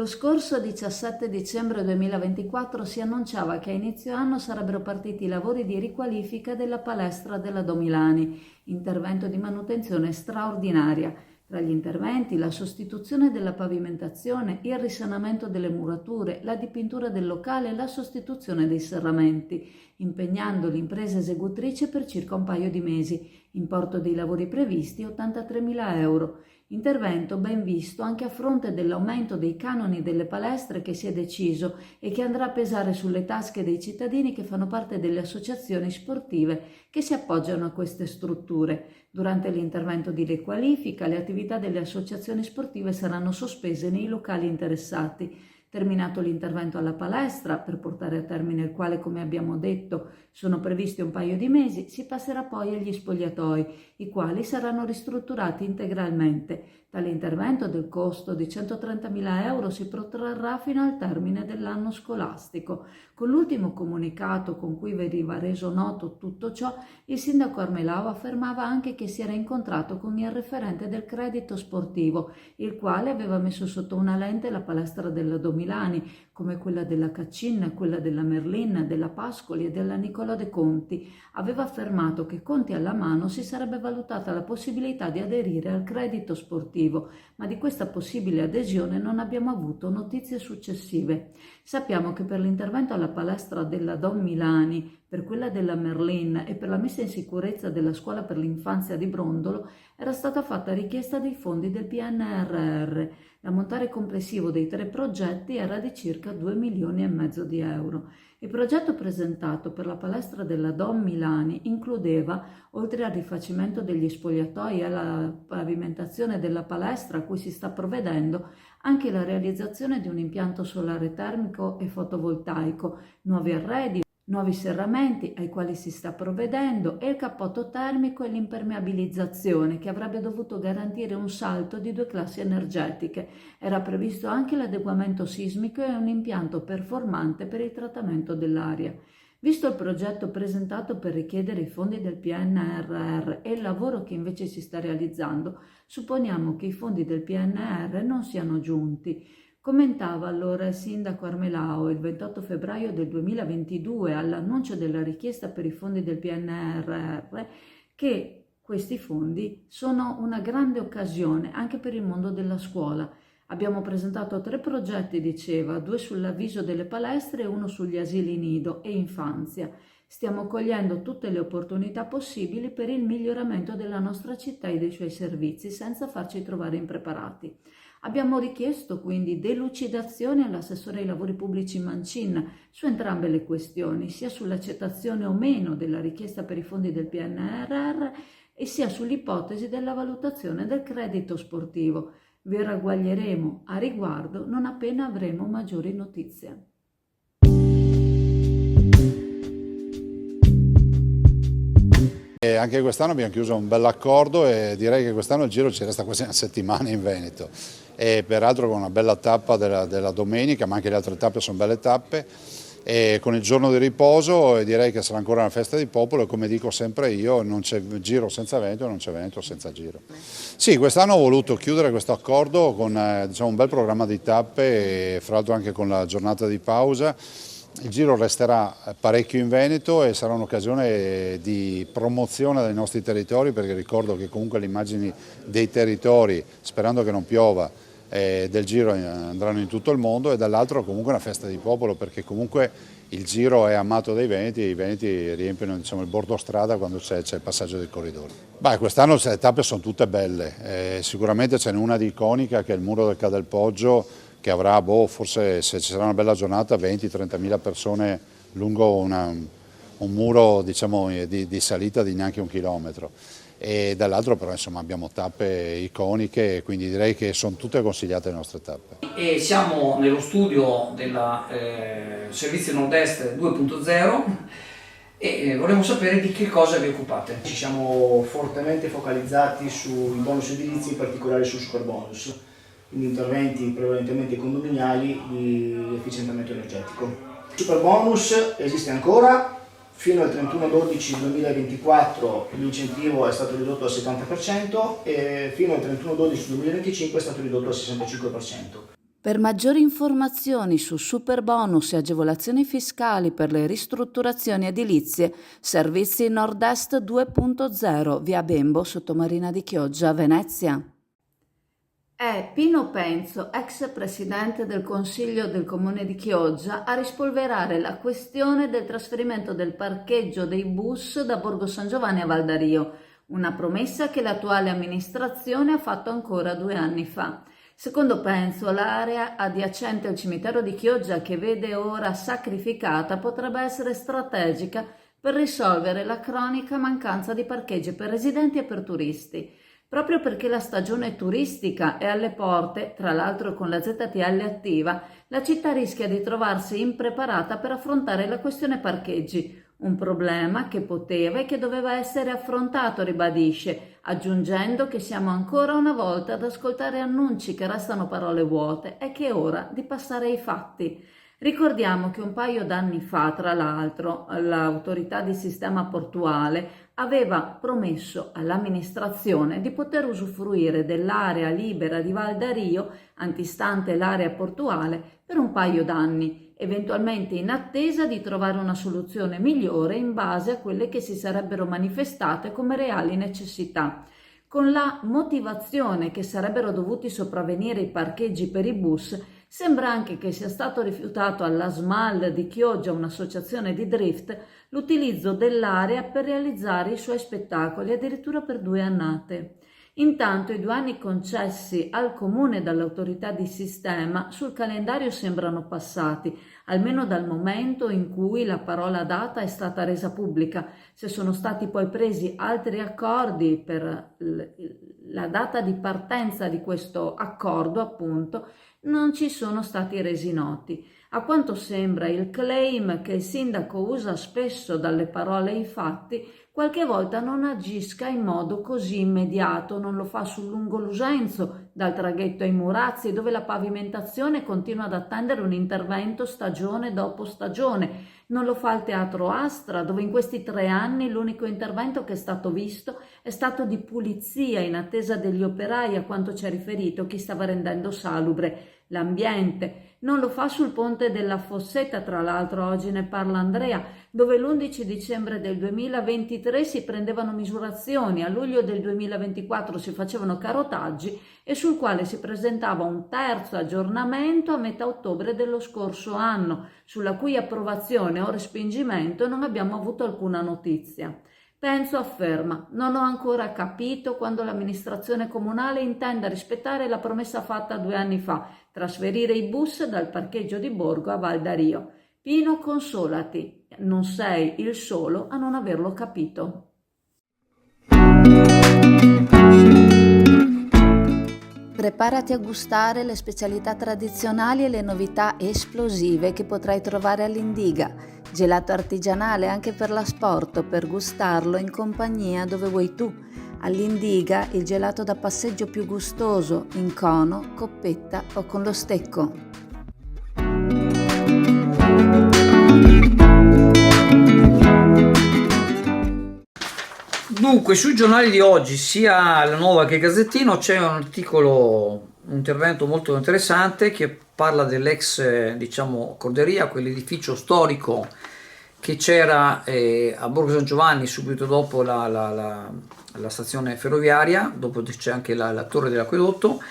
scorso 17 dicembre 2024 si annunciava che a inizio anno sarebbero partiti i lavori di riqualifica della palestra della Domilani, intervento di manutenzione straordinaria. Tra gli interventi la sostituzione della pavimentazione, il risanamento delle murature, la dipintura del locale e la sostituzione dei serramenti, impegnando l'impresa esecutrice per circa un paio di mesi. Importo dei lavori previsti 83.000 euro. Intervento ben visto anche a fronte dell'aumento dei canoni delle palestre che si è deciso e che andrà a pesare sulle tasche dei cittadini che fanno parte delle associazioni sportive che si appoggiano a queste strutture. Durante l'intervento di riqualifica, le attività delle associazioni sportive saranno sospese nei locali interessati. Terminato l'intervento alla palestra, per portare a termine il quale, come abbiamo detto, sono previsti un paio di mesi, si passerà poi agli spogliatoi, i quali saranno ristrutturati integralmente. Tale intervento del costo di 130.000 euro si protrarrà fino al termine dell'anno scolastico. Con l'ultimo comunicato con cui veniva reso noto tutto ciò, il sindaco Armelao affermava anche che si era incontrato con il referente del credito sportivo, il quale aveva messo sotto una lente la palestra della Domilani, come quella della Caccin, quella della Merlin, della Pascoli e della Nicola De Conti. Aveva affermato che conti alla mano si sarebbe valutata la possibilità di aderire al credito sportivo, ma di questa possibile adesione non abbiamo avuto notizie successive. Sappiamo che per l'intervento alla palestra della Domilani, per quella della Merlin e per la messa in sicurezza della scuola per l'infanzia di Brondolo era stata fatta richiesta dei fondi del PNRR. L'ammontare complessivo dei 3 progetti era di circa 2,5 milioni di euro. Il progetto presentato per la palestra della Dom Milani includeva, oltre al rifacimento degli spogliatoi e alla pavimentazione della palestra a cui si sta provvedendo, anche la realizzazione di un impianto solare termico e fotovoltaico, nuovi arredi, nuovi serramenti ai quali si sta provvedendo e il cappotto termico e l'impermeabilizzazione che avrebbe dovuto garantire un salto di 2 classi energetiche. Era previsto anche l'adeguamento sismico e un impianto performante per il trattamento dell'aria. Visto il progetto presentato per richiedere i fondi del PNRR e il lavoro che invece si sta realizzando, supponiamo che i fondi del PNRR non siano giunti. Commentava allora il sindaco Armelao il 28 febbraio del 2022 all'annuncio della richiesta per i fondi del PNRR che questi fondi sono una grande occasione anche per il mondo della scuola. Abbiamo presentato 3 progetti, diceva, 2 sull'avviso delle palestre e 1 sugli asili nido e infanzia. Stiamo cogliendo tutte le opportunità possibili per il miglioramento della nostra città e dei suoi servizi senza farci trovare impreparati. Abbiamo richiesto quindi delucidazioni all'assessore ai lavori pubblici Mancin su entrambe le questioni, sia sull'accettazione o meno della richiesta per i fondi del PNRR e sia sull'ipotesi della valutazione del credito sportivo. Vi ragguaglieremo a riguardo non appena avremo maggiori notizie. E anche quest'anno abbiamo chiuso un bell'accordo e direi che quest'anno il giro ci resta quasi una settimana in Veneto e peraltro con una bella tappa della domenica, ma anche le altre tappe sono belle tappe e con il giorno di riposo direi che sarà ancora una festa di popolo e come dico sempre io non c'è giro senza Veneto e non c'è Veneto senza giro. Sì, quest'anno ho voluto chiudere questo accordo con diciamo, un bel programma di tappe e fra l'altro anche con la giornata di pausa. Il giro resterà parecchio in Veneto e sarà un'occasione di promozione dei nostri territori perché ricordo che comunque le immagini dei territori, sperando che non piova, del giro andranno in tutto il mondo e dall'altro comunque una festa di popolo perché comunque il giro è amato dai veneti e i veneti riempiono diciamo, il bordo strada quando c'è il passaggio dei corridori. Quest'anno le tappe sono tutte belle, sicuramente ce n'è una di iconica che è il muro del Cadelpoggio che avrà, forse se ci sarà una bella giornata, 20-30 mila persone lungo un muro diciamo, di salita di neanche 1 chilometro. E dall'altro però insomma, abbiamo tappe iconiche, quindi direi che sono tutte consigliate le nostre tappe. E siamo nello studio del Servizio Nord-Est 2.0 e vorremmo sapere di che cosa vi occupate. Ci siamo fortemente focalizzati sui bonus edilizi, in particolare sul superbonus. Quindi interventi prevalentemente condominiali di efficientamento energetico. Il superbonus esiste ancora, fino al 31/12/2024 l'incentivo è stato ridotto al 70% e fino al 31/12/2025 è stato ridotto al 65%. Per maggiori informazioni su superbonus e agevolazioni fiscali per le ristrutturazioni edilizie, Servizi Nord-Est 2.0, via Bembo, Sottomarina di Chioggia, Venezia. È Pino Penzo, ex presidente del Consiglio del Comune di Chioggia, a rispolverare la questione del trasferimento del parcheggio dei bus da Borgo San Giovanni a Valdario, una promessa che l'attuale amministrazione ha fatto ancora 2 anni fa. Secondo Penzo, l'area adiacente al cimitero di Chioggia, che vede ora sacrificata, potrebbe essere strategica per risolvere la cronica mancanza di parcheggi per residenti e per turisti. Proprio perché la stagione turistica è alle porte, tra l'altro con la ZTL attiva, la città rischia di trovarsi impreparata per affrontare la questione parcheggi, un problema che poteva e che doveva essere affrontato, ribadisce, aggiungendo che siamo ancora una volta ad ascoltare annunci che restano parole vuote e che è ora di passare ai fatti. Ricordiamo che un paio d'anni fa, tra l'altro, l'autorità di sistema portuale aveva promesso all'amministrazione di poter usufruire dell'area libera di Valdario, antistante l'area portuale, per un paio d'anni, eventualmente in attesa di trovare una soluzione migliore in base a quelle che si sarebbero manifestate come reali necessità, con la motivazione che sarebbero dovuti sopravvenire i parcheggi per i bus. Sembra anche che sia stato rifiutato alla SMAL di Chioggia, un'associazione di drift, l'utilizzo dell'area per realizzare i suoi spettacoli, addirittura per 2 annate. Intanto i 2 anni concessi al comune dall'autorità di sistema sul calendario sembrano passati, almeno dal momento in cui la parola data è stata resa pubblica. Se sono stati poi presi altri accordi per la data di partenza di questo accordo, appunto, non ci sono stati resi noti. A quanto sembra, il claim che il sindaco usa spesso dalle parole ai fatti qualche volta non agisca in modo così immediato, non lo fa sul lungo Lusenzo, dal traghetto ai Murazzi, dove la pavimentazione continua ad attendere un intervento stagione dopo stagione, non lo fa al Teatro Astra, dove in questi 3 anni l'unico intervento che è stato visto è stato di pulizia in attesa degli operai, a quanto ci ha riferito chi stava rendendo salubre l'ambiente. Non lo fa sul ponte della Fossetta, tra l'altro oggi ne parla Andrea, dove l'11 dicembre del 2023 si prendevano misurazioni, a luglio del 2024 si facevano carotaggi e sul quale si presentava un terzo aggiornamento a metà ottobre dello scorso anno, sulla cui approvazione o respingimento non abbiamo avuto alcuna notizia. Penzo afferma: non ho ancora capito quando l'amministrazione comunale intenda rispettare la promessa fatta 2 anni fa, trasferire i bus dal parcheggio di Borgo a Valdario. Pino, consolati, non sei il solo a non averlo capito. Preparati a gustare le specialità tradizionali e le novità esplosive che potrai trovare all'Indiga. Gelato artigianale anche per l'asporto, per gustarlo in compagnia dove vuoi tu. All'Indiga il gelato da passeggio più gustoso, in cono, coppetta o con lo stecco. Dunque, sui giornali di oggi, sia La Nuova che Gazzettino, c'è un articolo, un intervento molto interessante che parla dell'ex, Corderia, quell'edificio storico che c'era a Borgo San Giovanni subito dopo la stazione ferroviaria, dopo c'è anche la torre dell'acquedotto,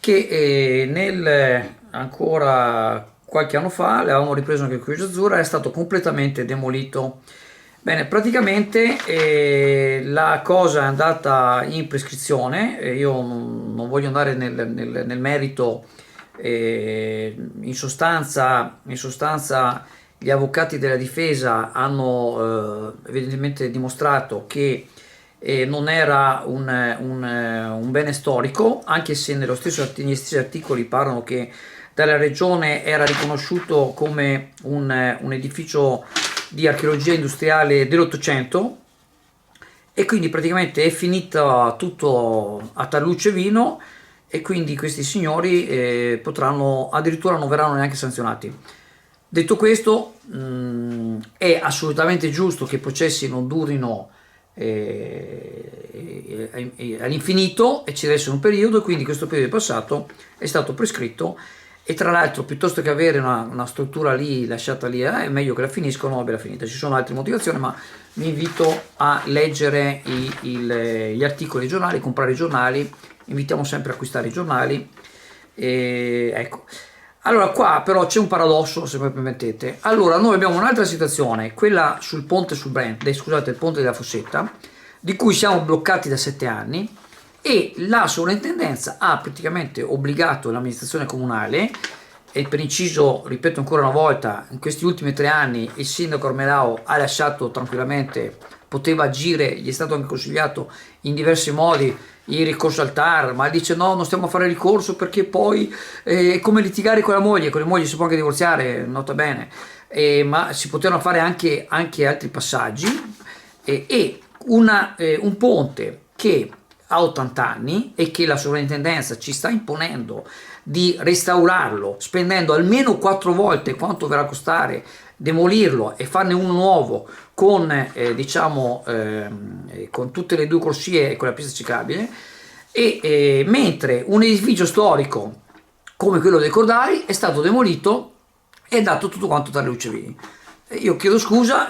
che ancora qualche anno fa l'avevamo ripreso anche qui a Azzurra, è stato completamente demolito. Bene, praticamente la cosa è andata in prescrizione, io non voglio andare nel merito, in sostanza gli avvocati della difesa hanno evidentemente dimostrato che non era un bene storico, anche se negli stessi articoli parlano che dalla regione era riconosciuto come un edificio di archeologia industriale dell'800, e quindi praticamente è finita tutto a tarlucce vino, e quindi questi signori potranno, addirittura non verranno neanche sanzionati. Detto questo, è assolutamente giusto che i processi non durino all'infinito, e ci deve essere un periodo, e quindi questo periodo è passato, è stato prescritto, e tra l'altro piuttosto che avere una struttura lì lasciata lì, è meglio che la finiscono e la finita. Ci sono altre motivazioni, ma vi invito a leggere gli articoli dei giornali, comprare i giornali, invitiamo sempre a acquistare i giornali. Ecco. Allora qua però c'è un paradosso, se mi permettete. Allora noi abbiamo un'altra situazione, quella sul ponte scusate, il ponte della Fossetta, di cui siamo bloccati da 7 anni, e la sovrintendenza ha praticamente obbligato l'amministrazione comunale, e per inciso, ripeto ancora una volta, in questi ultimi 3 anni il sindaco Armelao ha lasciato tranquillamente, poteva agire, gli è stato anche consigliato in diversi modi il ricorso al TAR, ma dice no, non stiamo a fare ricorso perché poi è come litigare con le mogli si può anche divorziare, nota bene, ma si potevano fare anche altri passaggi, e un ponte che ha 80 anni e che la sovrintendenza ci sta imponendo di restaurarlo spendendo almeno 4 volte quanto verrà a costare demolirlo e farne uno nuovo con con tutte le 2 corsie e con la pista ciclabile, mentre un edificio storico come quello dei Cordali è stato demolito e dato tutto quanto tra le lucevini. Io chiedo scusa,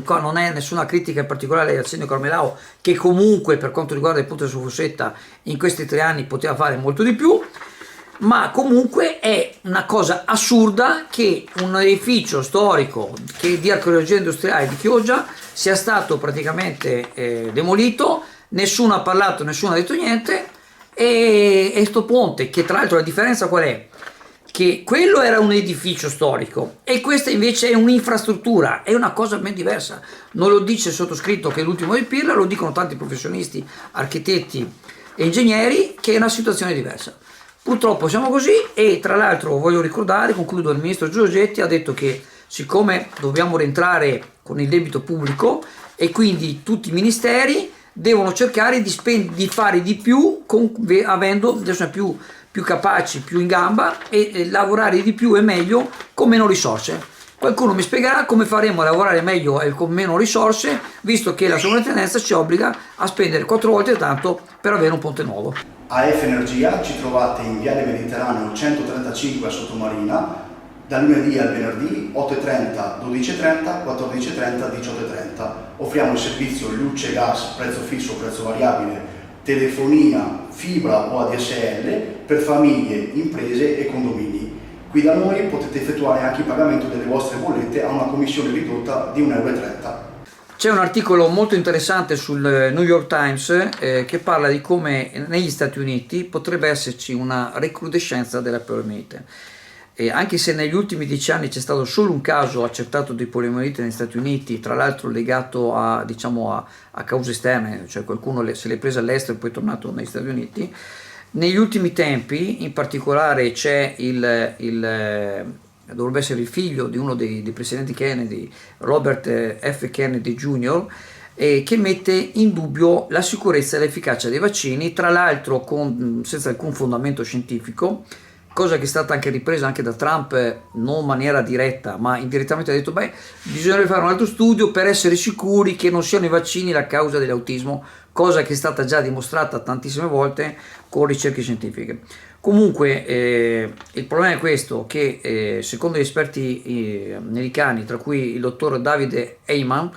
qua non è nessuna critica in particolare al sindaco Armelao, che comunque per quanto riguarda il ponte su Fossetta in questi 3 anni poteva fare molto di più, ma comunque è una cosa assurda che un edificio storico di archeologia industriale di Chioggia sia stato praticamente demolito, nessuno ha parlato, nessuno ha detto niente, e sto ponte, che tra l'altro la differenza qual è? Che quello era un edificio storico e questa invece è un'infrastruttura, è una cosa ben diversa. Non lo dice il sottoscritto che è l'ultimo di Pirla, lo dicono tanti professionisti, architetti e ingegneri, che è una situazione diversa. Purtroppo siamo così, e tra l'altro voglio ricordare, concludo, il ministro Giorgetti ha detto che siccome dobbiamo rientrare con il debito pubblico e quindi tutti i ministeri devono cercare di fare di più avendo adesso più capaci, più in gamba, e lavorare di più e meglio con meno risorse. Qualcuno mi spiegherà come faremo a lavorare meglio e con meno risorse, visto che la sovrintendenza ci obbliga a spendere 4 volte tanto per avere un ponte nuovo. AF Energia ci trovate in Viale Mediterraneo 135 a Sottomarina, dal lunedì al venerdì 8.30, 12.30, 14.30, 18.30. Offriamo il servizio luce, gas, prezzo fisso, prezzo variabile, telefonia, fibra o ADSL per famiglie, imprese e condomini. Qui da noi potete effettuare anche il pagamento delle vostre bollette a una commissione ridotta di 1,30 €. C'è un articolo molto interessante sul New York Times che parla di come negli Stati Uniti potrebbe esserci una recrudescenza della poliomielite. Anche se negli ultimi 10 anni c'è stato solo un caso accertato di poliomielite negli Stati Uniti, tra l'altro legato a cause esterne, cioè qualcuno se l'è presa all'estero e poi è tornato negli Stati Uniti, negli ultimi tempi in particolare c'è dovrebbe essere il figlio di uno dei presidenti Kennedy, Robert F. Kennedy Jr., che mette in dubbio la sicurezza e l'efficacia dei vaccini, tra l'altro senza alcun fondamento scientifico, cosa che è stata anche ripresa anche da Trump, non in maniera diretta, ma indirettamente ha detto bisognerebbe fare un altro studio per essere sicuri che non siano i vaccini la causa dell'autismo, cosa che è stata già dimostrata tantissime volte con ricerche scientifiche. Comunque il problema è questo, che secondo gli esperti americani, tra cui il dottor David Heyman,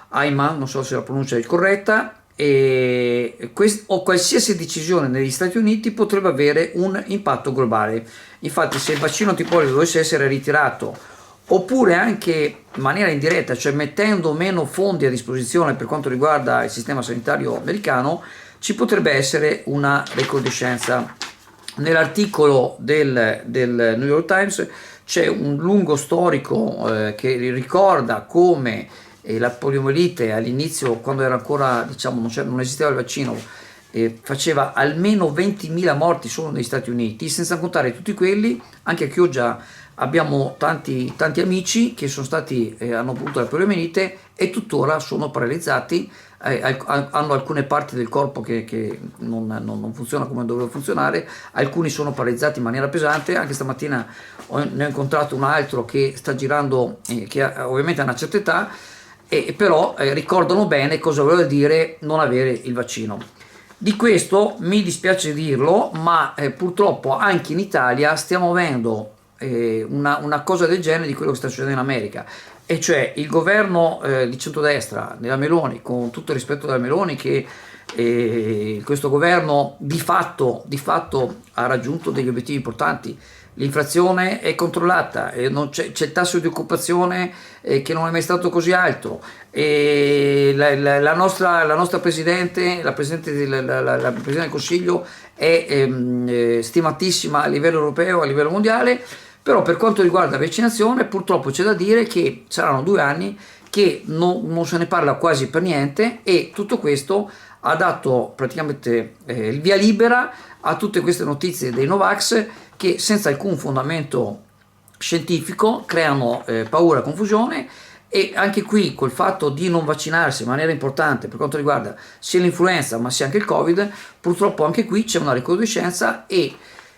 non so se la pronuncia è corretta, o qualsiasi decisione negli Stati Uniti potrebbe avere un impatto globale. Infatti se il vaccino antipolio dovesse essere ritirato, oppure anche in maniera indiretta, cioè mettendo meno fondi a disposizione per quanto riguarda il sistema sanitario americano, ci potrebbe essere una recrudescenza. Nell'articolo del New York Times c'è un lungo storico che ricorda come la poliomielite all'inizio, quando era ancora non esisteva il vaccino, faceva almeno 20.000 morti solo negli Stati Uniti, senza contare tutti quelli. Anche a Chioggia abbiamo tanti amici che hanno avuto la poliomielite e tuttora sono paralizzati, hanno alcune parti del corpo che non funziona come doveva funzionare, alcuni sono paralizzati in maniera pesante. Anche stamattina ne ho incontrato un altro che sta girando, che ovviamente ha una certa età, però ricordano bene cosa voleva dire non avere il vaccino. Di questo mi dispiace dirlo, ma purtroppo anche in Italia stiamo avendo una cosa del genere di quello che sta succedendo in America, e cioè il governo di centrodestra della Meloni, con tutto il rispetto della Meloni, che questo governo di fatto ha raggiunto degli obiettivi importanti. L'inflazione è controllata, c'è il tasso di occupazione che non è mai stato così alto, e la nostra Presidente, la Presidente del Consiglio è stimatissima a livello europeo, a livello mondiale. Però per quanto riguarda la vaccinazione, purtroppo c'è da dire che saranno 2 anni che non se ne parla quasi per niente, e tutto questo ha dato praticamente il via libera a tutte queste notizie dei Novax, che senza alcun fondamento scientifico creano paura e confusione. E anche qui col fatto di non vaccinarsi in maniera importante per quanto riguarda sia l'influenza ma sia anche il Covid, purtroppo anche qui c'è una recrudescenza. E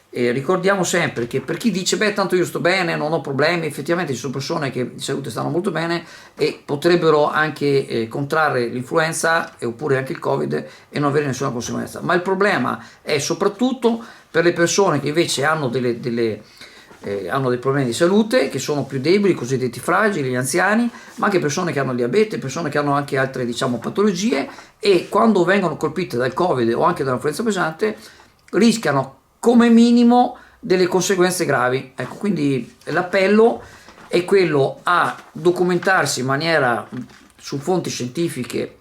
ricordiamo sempre che per chi dice beh tanto io sto bene, non ho problemi, effettivamente ci sono persone che di salute stanno molto bene e potrebbero anche contrarre l'influenza oppure anche il Covid e non avere nessuna conseguenza. Ma il problema è soprattutto per le persone che invece hanno hanno dei problemi di salute, che sono più deboli, i cosiddetti fragili, gli anziani, ma anche persone che hanno il diabete, persone che hanno anche altre patologie, e quando vengono colpite dal Covid o anche dall'influenza pesante rischiano come minimo delle conseguenze gravi. Ecco, quindi l'appello è quello a documentarsi in maniera su fonti scientifiche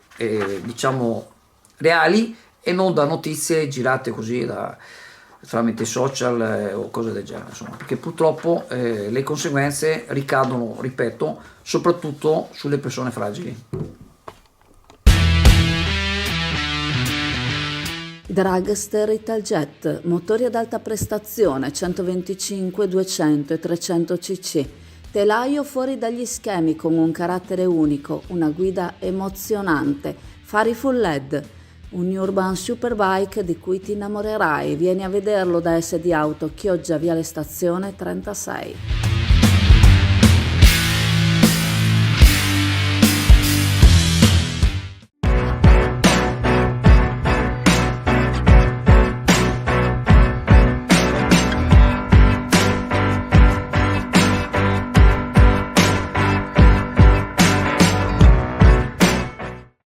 reali, e non da notizie girate così tramite social o cose del genere, insomma, perché purtroppo le conseguenze ricadono, ripeto, soprattutto sulle persone fragili. Dragster Italjet, motori ad alta prestazione 125, 200 e 300 cc, telaio fuori dagli schemi con un carattere unico, una guida emozionante, fari full LED, un urban superbike di cui ti innamorerai. Vieni a vederlo da SD Auto, Chioggia, Viale Stazione 36.